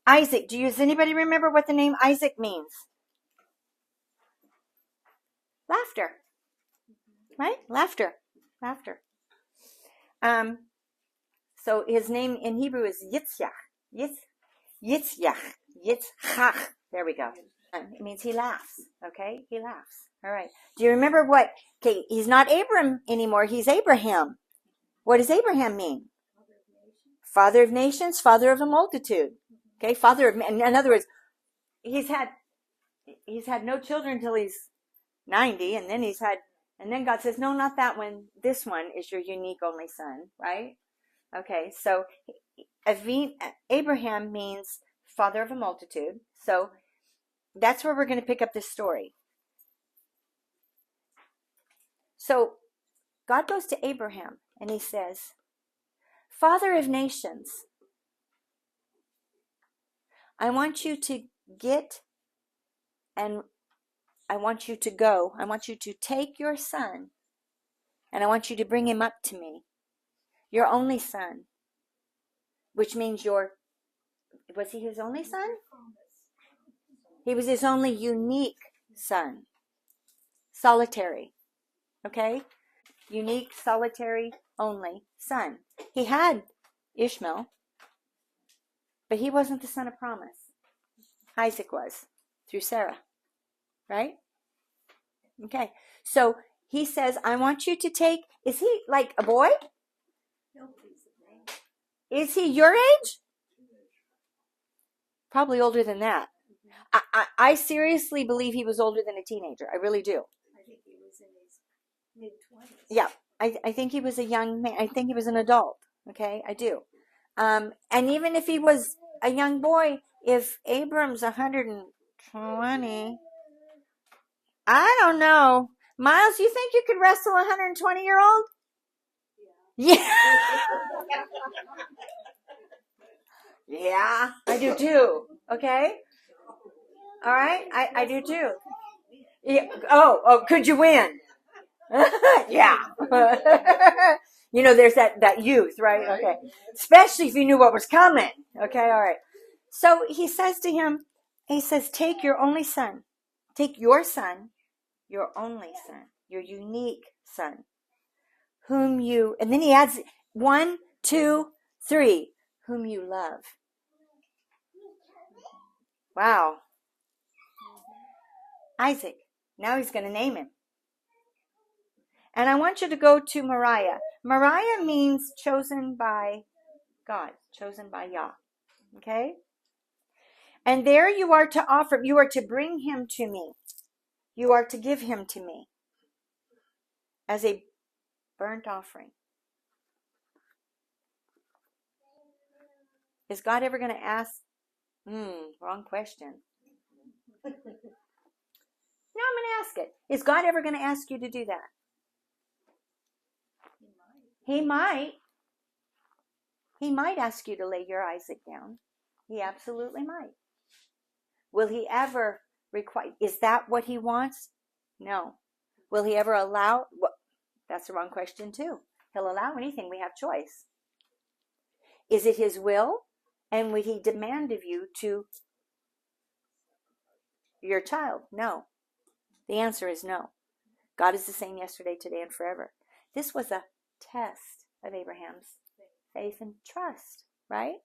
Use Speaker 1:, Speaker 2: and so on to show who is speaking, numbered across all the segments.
Speaker 1: Isaac. Does anybody remember what the name Isaac means? Laughter. Right? Laughter. Laughter. So his name in Hebrew is Yitzhak. Yitzchak. There we go. It means he laughs. Okay? He laughs. All right. Do you remember what? Okay, he's not Abram anymore. He's Abraham. What does Abraham mean? Father of nations, father of a multitude. Okay, father of, in other words, he's had no children until he's 90, and then God says, no, not that one. This one is your unique only son, right? Okay, so Abraham means father of a multitude. So that's where we're going to pick up this story. So God goes to Abraham and he says, Father of nations, I want you to get and I want you to go. I want you to take your son and I want you to bring him up to me. Your only son. Which means was he his only son? He was his only unique son. Solitary. Okay? Unique, solitary, only son. He had Ishmael, but he wasn't the son of promise. Isaac was, through Sarah. Right? Okay. So he says, I want you to take, is he like a boy? Is he your age? Probably older than that. I seriously believe he was older than a teenager. I really do.
Speaker 2: I think he was in his mid-20s.
Speaker 1: Yeah. I think he was a young man. I think he was an adult. Okay, I do. And even if he was a young boy, if Abram's 120, I don't know. Miles, you think you could wrestle a 120-year-old? Yeah. Yeah, I do too. Okay? All right? I do too. Yeah. Oh, could you win? Yeah. You know, there's that youth, right? Okay. Especially if you knew what was coming. Okay, all right. So he says to him, he says, take your only son. Take your son, your only son, your unique son, whom you, and then he adds 1, 2, 3, whom you love. Wow. Isaac. Now he's going to name him. And I want you to go to Moriah. Moriah means chosen by God, chosen by Yah. Okay? And there you are to bring him to me. You are to give him to me as a burnt offering. Is God ever going to ask? Wrong question. No, I'm going to ask it. Is God ever going to ask you to do that? He might. He might ask you to lay your Isaac down. He absolutely might. Will he ever require? Is that what he wants? No. Will he ever allow? Well, that's the wrong question too. He'll allow anything. We have choice. Is it his will? And would he demand of you to your child? No. The answer is no. God is the same yesterday, today, and forever. This was a test of Abraham's faith and trust, right?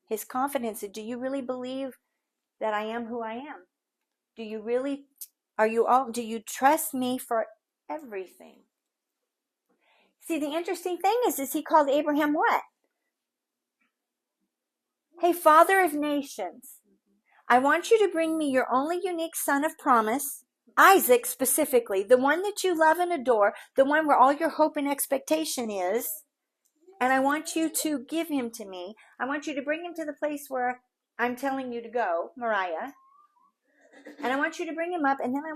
Speaker 1: His confidence. Do you really believe that I am who I am? Do you trust me for everything? See, the interesting thing is he called Abraham what? Hey, Father of nations, I want you to bring me your only unique son of promise, Isaac specifically, the one that you love and adore, the one where all your hope and expectation is, and I want you to give him to me. I want you to bring him to the place where I'm telling you to go, Moriah, and I want you to bring him up, and then I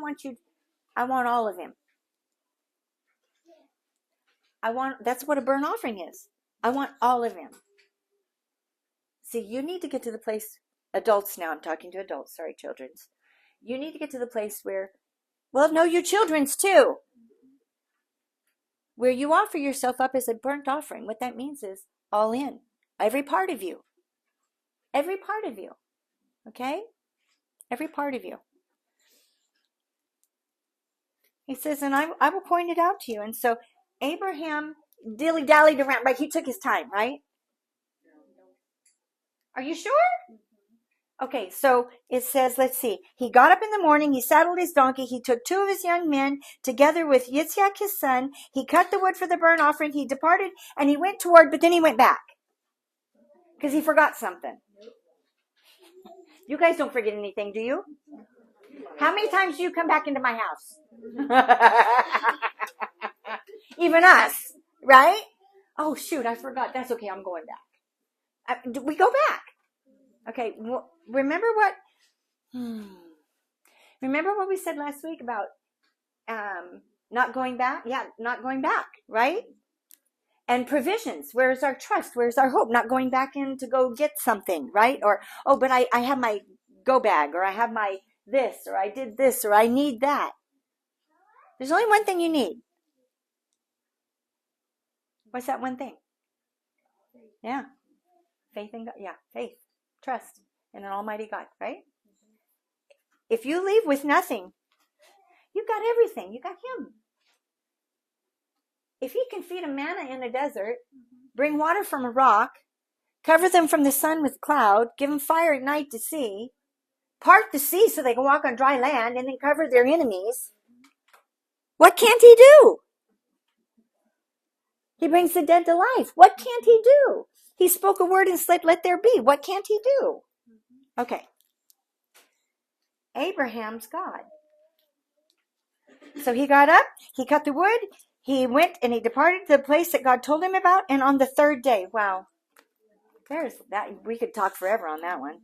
Speaker 1: want all of him. That's what a burnt offering is. I want all of him. See, you need to get to the place, adults now, I'm talking to adults, sorry, children's. You need to get to the place where, well, no, you children's too, where you offer yourself up as a burnt offering. What that means is all in. Every part of you. Every part of you. Okay? Every part of you. He says, and I will point it out to you. And so Abraham dilly-dallied around. Right? He took his time, right? Are you sure? Okay, so it says, let's see. He got up in the morning, he saddled his donkey, he took 2 of his young men, together with Yitzhak his son. He cut the wood for the burnt offering, he departed, and he went toward, but then he went back. Because he forgot something. You guys don't forget anything, do you? How many times do you come back into my house? Even us, right? Oh, shoot, I forgot. That's okay, I'm going back. We go back. Okay, remember what we said last week about not going back? Yeah, not going back, right? And provisions. Where's our trust? Where's our hope? Not going back in to go get something, right? Or, oh, but I have my go bag, or I have my this, or I did this, or I need that. There's only one thing you need. What's that one thing? Yeah. Faith in God. Yeah, faith. Trust in an almighty God, right? If you leave with nothing, you've got everything. You got him. If he can feed a manna in a desert, bring water from a rock, cover them from the sun with cloud, give them fire at night to see, part the sea so they can walk on dry land, and then cover their enemies, what can't he do? He brings the dead to life. What can't he do? He spoke a word and said, let there be. What can't he do? Okay. Abraham's God. So he got up, he cut the wood, he went and he departed to the place that God told him about, and on the 3rd day, wow, there's that, we could talk forever on that one.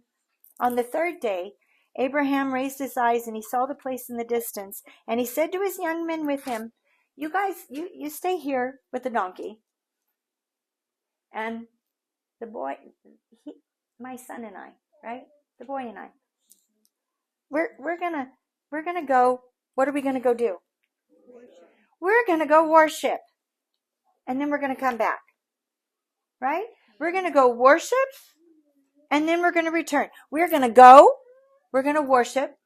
Speaker 1: On the 3rd day, Abraham raised his eyes and he saw the place in the distance, and he said to his young men with him, you guys, you stay here with the donkey. And the boy, my son and I, right? The boy and I. We're gonna go. What are we gonna go do? We're gonna go worship, and then we're gonna come back. Right? We're gonna go worship, and then we're gonna return. We're gonna go. We're gonna worship,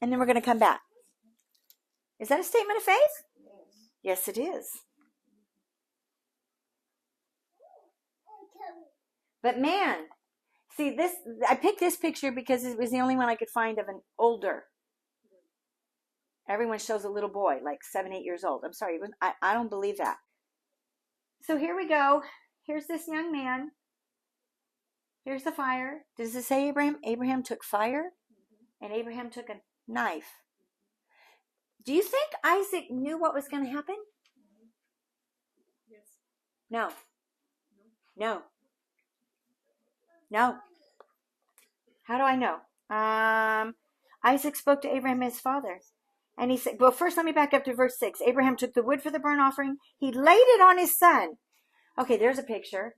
Speaker 1: and then we're gonna come back. Is that a statement of faith? Yes, it is. But man, see this, I picked this picture because it was the only one I could find of an older. Everyone shows a little boy, like 7, 8 years old. I'm sorry, I don't believe that. So here we go. Here's this young man. Here's the fire. Does it say Abraham? Abraham took fire, and Abraham took a knife. Do you think Isaac knew what was going to happen?
Speaker 2: Yes.
Speaker 1: No. No. No. How do I know? Isaac spoke to Abraham, his father. And he said, well, first let me back up to verse 6. Abraham took the wood for the burnt offering. He laid it on his son. Okay, there's a picture.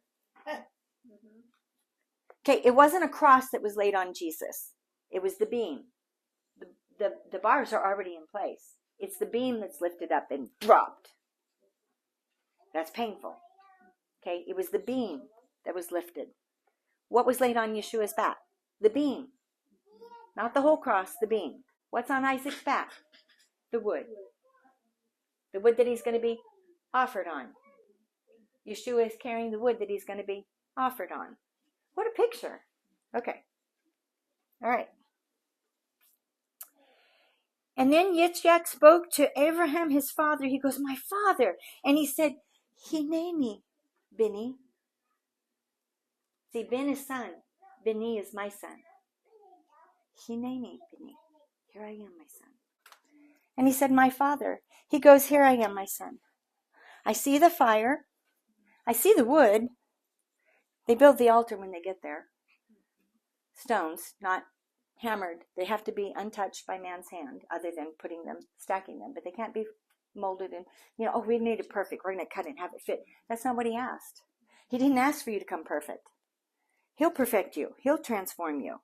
Speaker 1: Okay, it wasn't a cross that was laid on Jesus. It was the beam. The bars are already in place. It's the beam that's lifted up and dropped. That's painful. Okay, it was the beam that was lifted. What was laid on Yeshua's back? The beam. Not the whole cross, the beam. What's on Isaac's back? The wood. The wood that he's going to be offered on. Yeshua is carrying the wood that he's going to be offered on. What a picture. Okay. All right. And then Yitzhak spoke to Abraham, his father. He goes, my father. And he said, Hineni, Bini. See, Ben is son. Bini is my son. Hineni, Bini. Here I am, my son. And he said, my father. He goes, here I am, my son. I see the fire. I see the wood. They build the altar when they get there. Stones, not hammered. They have to be untouched by man's hand, other than putting them, stacking them. But they can't be molded and, oh, we need it perfect. We're going to cut it and have it fit. That's not what he asked. He didn't ask for you to come perfect. He'll perfect you. He'll transform you.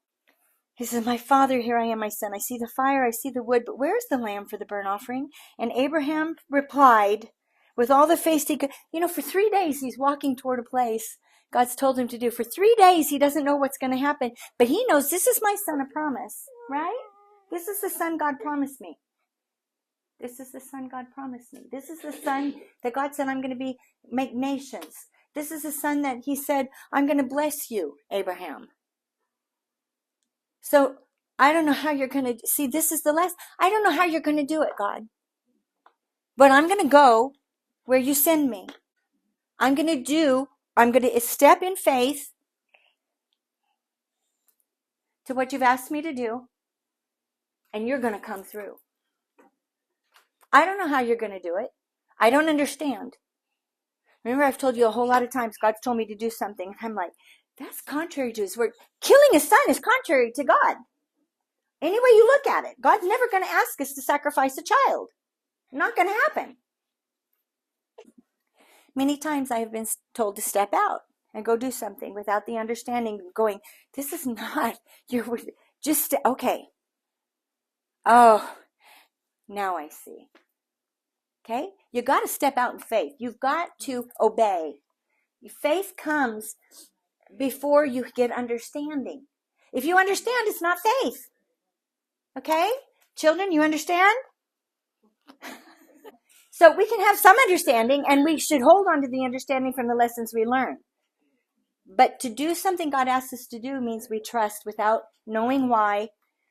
Speaker 1: He says, my father, here I am, my son. I see the fire, I see the wood, but where's the lamb for the burnt offering? And Abraham replied with all the face he could. For 3 days he's walking toward a place God's told him to do. For 3 days, he doesn't know what's going to happen, but he knows this is my son of promise, right? This is the son God promised me. This is the son God promised me. This is the son that God said I'm going to make nations. This is the son that he said, I'm going to bless you, Abraham. So I don't know how you're going to see. This is the last. I don't know how you're going to do it, God. But I'm going to go where you send me. I'm going to step in faith to what you've asked me to do. And you're going to come through. I don't know how you're going to do it. I don't understand. Remember, I've told you a whole lot of times God's told me to do something. And I'm like, that's contrary to his word. Killing his son is contrary to God. Any way you look at it. God's never going to ask us to sacrifice a child. Not going to happen. Many times I have been told to step out and go do something without the understanding going, this is not, okay. Oh, now I see. Okay? You got to step out in faith. You've got to obey. Faith comes before you get understanding. If you understand, it's not faith. Okay? Children, you understand? So we can have some understanding, and we should hold on to the understanding from the lessons we learn. But to do something God asks us to do means we trust without knowing why,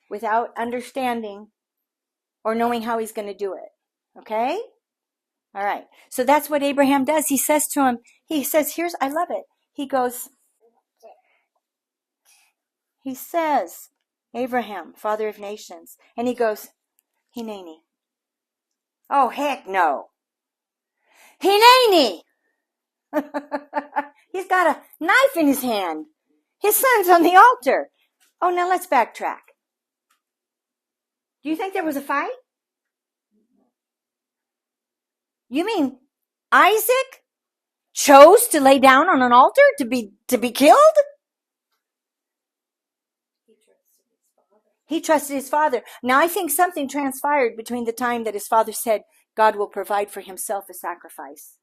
Speaker 1: without understanding, or knowing how he's going to do it. Okay? All right. So that's what Abraham does. He says to him, I love it. He says, Abraham, father of nations. And he goes, Hineni. Oh, heck no. Hineni. He's got a knife in his hand. His son's on the altar. Oh, now let's backtrack. Do you think there was a fight? You mean Isaac chose to lay down on an altar to be killed? He trusted his father. Now I think something transpired between the time that his father said God will provide for himself a sacrifice.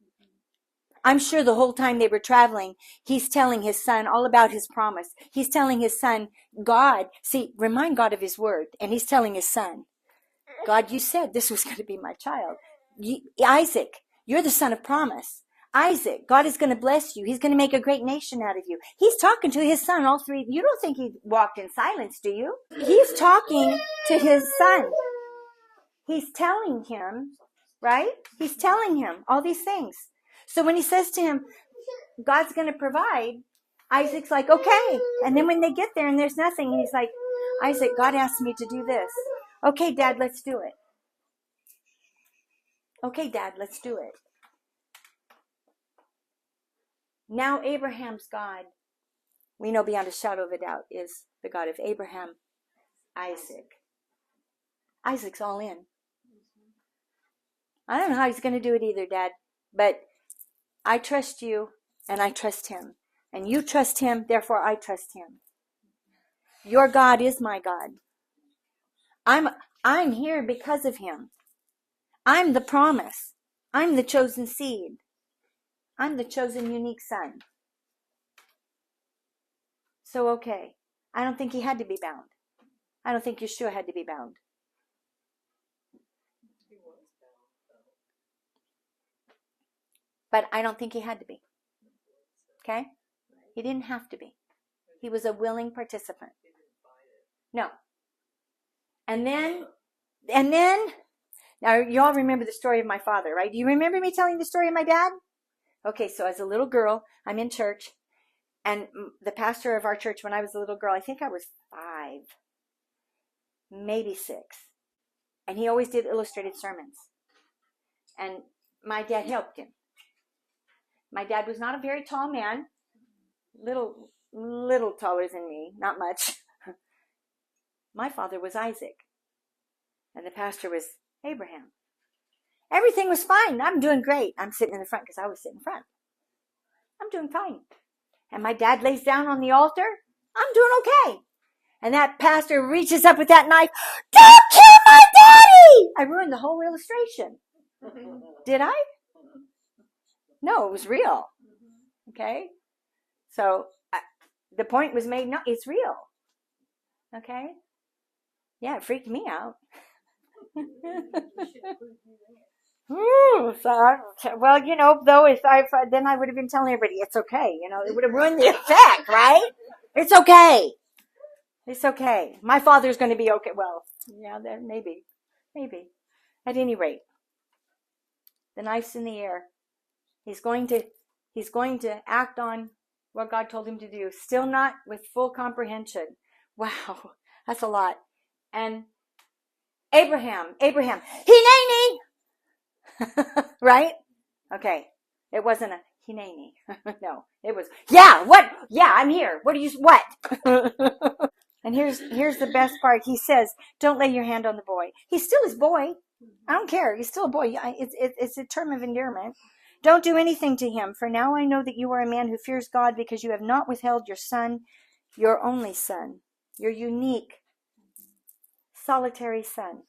Speaker 1: I'm sure the whole time they were traveling, he's telling his son all about his promise. He's telling his son, remind God of his word. And he's telling his son, God, you said this was going to be my child. Isaac, you're the son of promise. Isaac, God is going to bless you. He's going to make a great nation out of you. He's talking to his son, all three. You don't think he walked in silence, do you? He's talking to his son. He's telling him, right? He's telling him all these things. So when he says to him, God's going to provide, Isaac's like, okay. And then when they get there and there's nothing, he's like, Isaac, God asked me to do this. Okay, Dad, let's do it. Okay, Dad, let's do it. Now Abraham's God, we know beyond a shadow of a doubt, is the God of Abraham, Isaac. Isaac's all in. I don't know how he's going to do it either, Dad, but I trust you and I trust him. And you trust him, therefore I trust him. Your God is my God. I'm here because of him. I'm the promise. I'm the chosen seed. I'm the chosen unique son. So, okay. I don't think he had to be bound. I don't think Yeshua had to be bound. But I don't think he had to be. Okay? He didn't have to be. He was a willing participant. No. And then, now you all remember the story of my father, right? Do you remember me telling the story of my dad? Okay, so as a little girl, I'm in church, and the pastor of our church, when I was a little girl, I think I was 5, maybe 6, and he always did illustrated sermons, and my dad helped him. My dad was not a very tall man, little taller than me, not much. My father was Isaac, and the pastor was Abraham. Everything was fine. I'm doing great. I'm sitting in the front because I was sitting in front. I'm doing fine. And my dad lays down on the altar. I'm doing okay. And that pastor reaches up with that knife. Don't kill my daddy! I ruined the whole illustration. Did I? No, it was real. Okay? So the point was made. No, it's real. Okay. Yeah, it freaked me out. Ooh, well, though, if then I would have been telling everybody it's okay. It would have ruined the effect, right? It's okay. It's okay. My father's going to be okay. Well, yeah, then maybe. At any rate, the knife's in the air. He's going to act on what God told him to do. Still not with full comprehension. Wow, that's a lot. And Abraham, Hineni, right? Okay, it wasn't a Hineni. No, it was, yeah, what? Yeah, I'm here. What? And here's the best part. He says, don't lay your hand on the boy. He's still his boy. I don't care. He's still a boy. It's a term of endearment. Don't do anything to him, for now I know that you are a man who fears God, because you have not withheld your son, your only son, your unique, solitary son,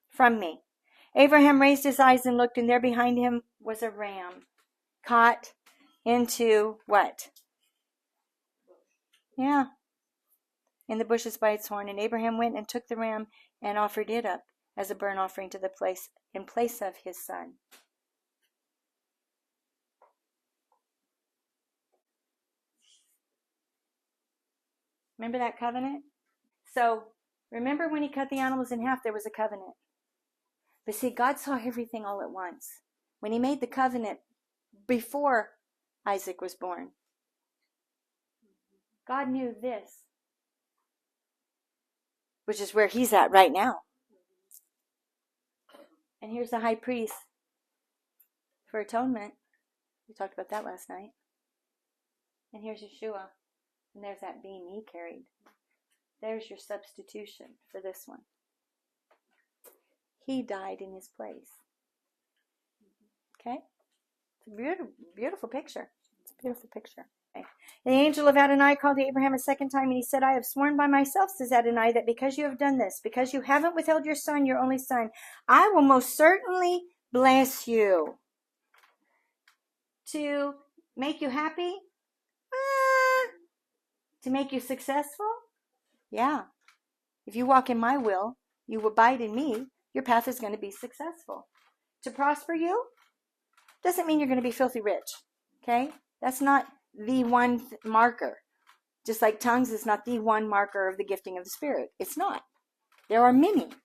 Speaker 1: from me. Abraham raised his eyes and looked, and there behind him was a ram caught into what? Yeah, in the bushes by its horn. And Abraham went and took the ram and offered it up as a burnt offering to the place in place of his son. Remember that covenant? So remember when he cut the animals in half, there was a covenant. But see, God saw everything all at once. When he made the covenant before Isaac was born, God knew this, which is where he's at right now. And here's the high priest for atonement. We talked about that last night. And here's Yeshua. And there's that beam he carried. There's your substitution for this one. He died in his place. Okay? It's a beautiful, beautiful picture. It's a beautiful picture. Okay. The angel of Adonai called to Abraham a second time, and he said, I have sworn by myself, says Adonai, that because you have done this, because you haven't withheld your son, your only son, I will most certainly bless you. To make you happy? To make you successful? Yeah. If you walk in my will, you abide in me, your path is going to be successful. To prosper you doesn't mean you're going to be filthy rich. Okay? That's not the one marker. Just like tongues is not the one marker of the gifting of the Spirit. It's not. There are many. To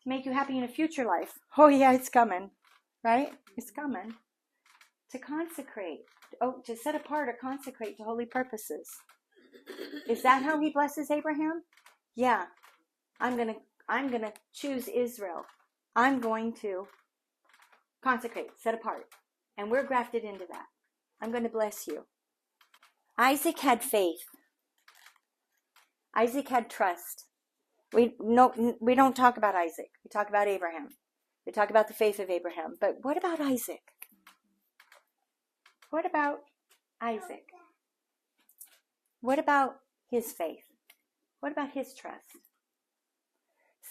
Speaker 1: make you happy in a future life. Oh yeah, it's coming. Right? It's coming. To consecrate. To set apart or consecrate to holy purposes. Is that how he blesses Abraham? Yeah. I'm gonna choose Israel. I'm going to consecrate, set apart. And we're grafted into that. I'm going to bless you. Isaac had faith. Isaac had trust. We don't talk about Isaac. We talk about Abraham. We talk about the faith of Abraham. But what about Isaac? What about Isaac? What about his faith? What about his trust?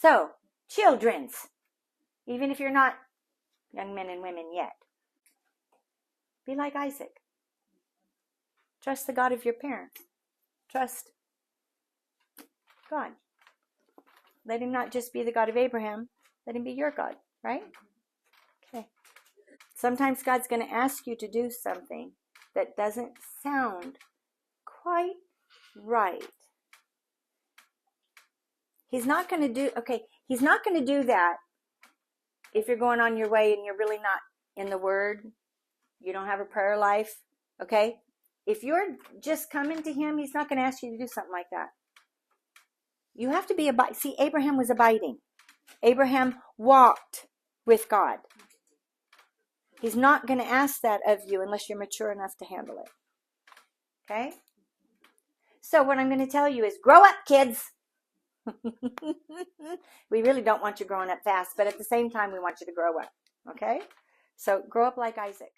Speaker 1: So, children's, even if you're not young men and women yet, be like Isaac. Trust the God of your parents. Trust God. Let him not just be the God of Abraham, let him be your God, right? Okay. Sometimes God's going to ask you to do something that doesn't sound quite right. He's not going to do that if you're going on your way and you're really not in the Word. You don't have a prayer life, okay? If you're just coming to him, he's not going to ask you to do something like that. You have to be see, Abraham was abiding. Abraham walked with God. He's not going to ask that of you unless you're mature enough to handle it. Okay? So what I'm going to tell you is grow up, kids. We really don't want you growing up fast, but at the same time, we want you to grow up. Okay? So grow up like Isaac.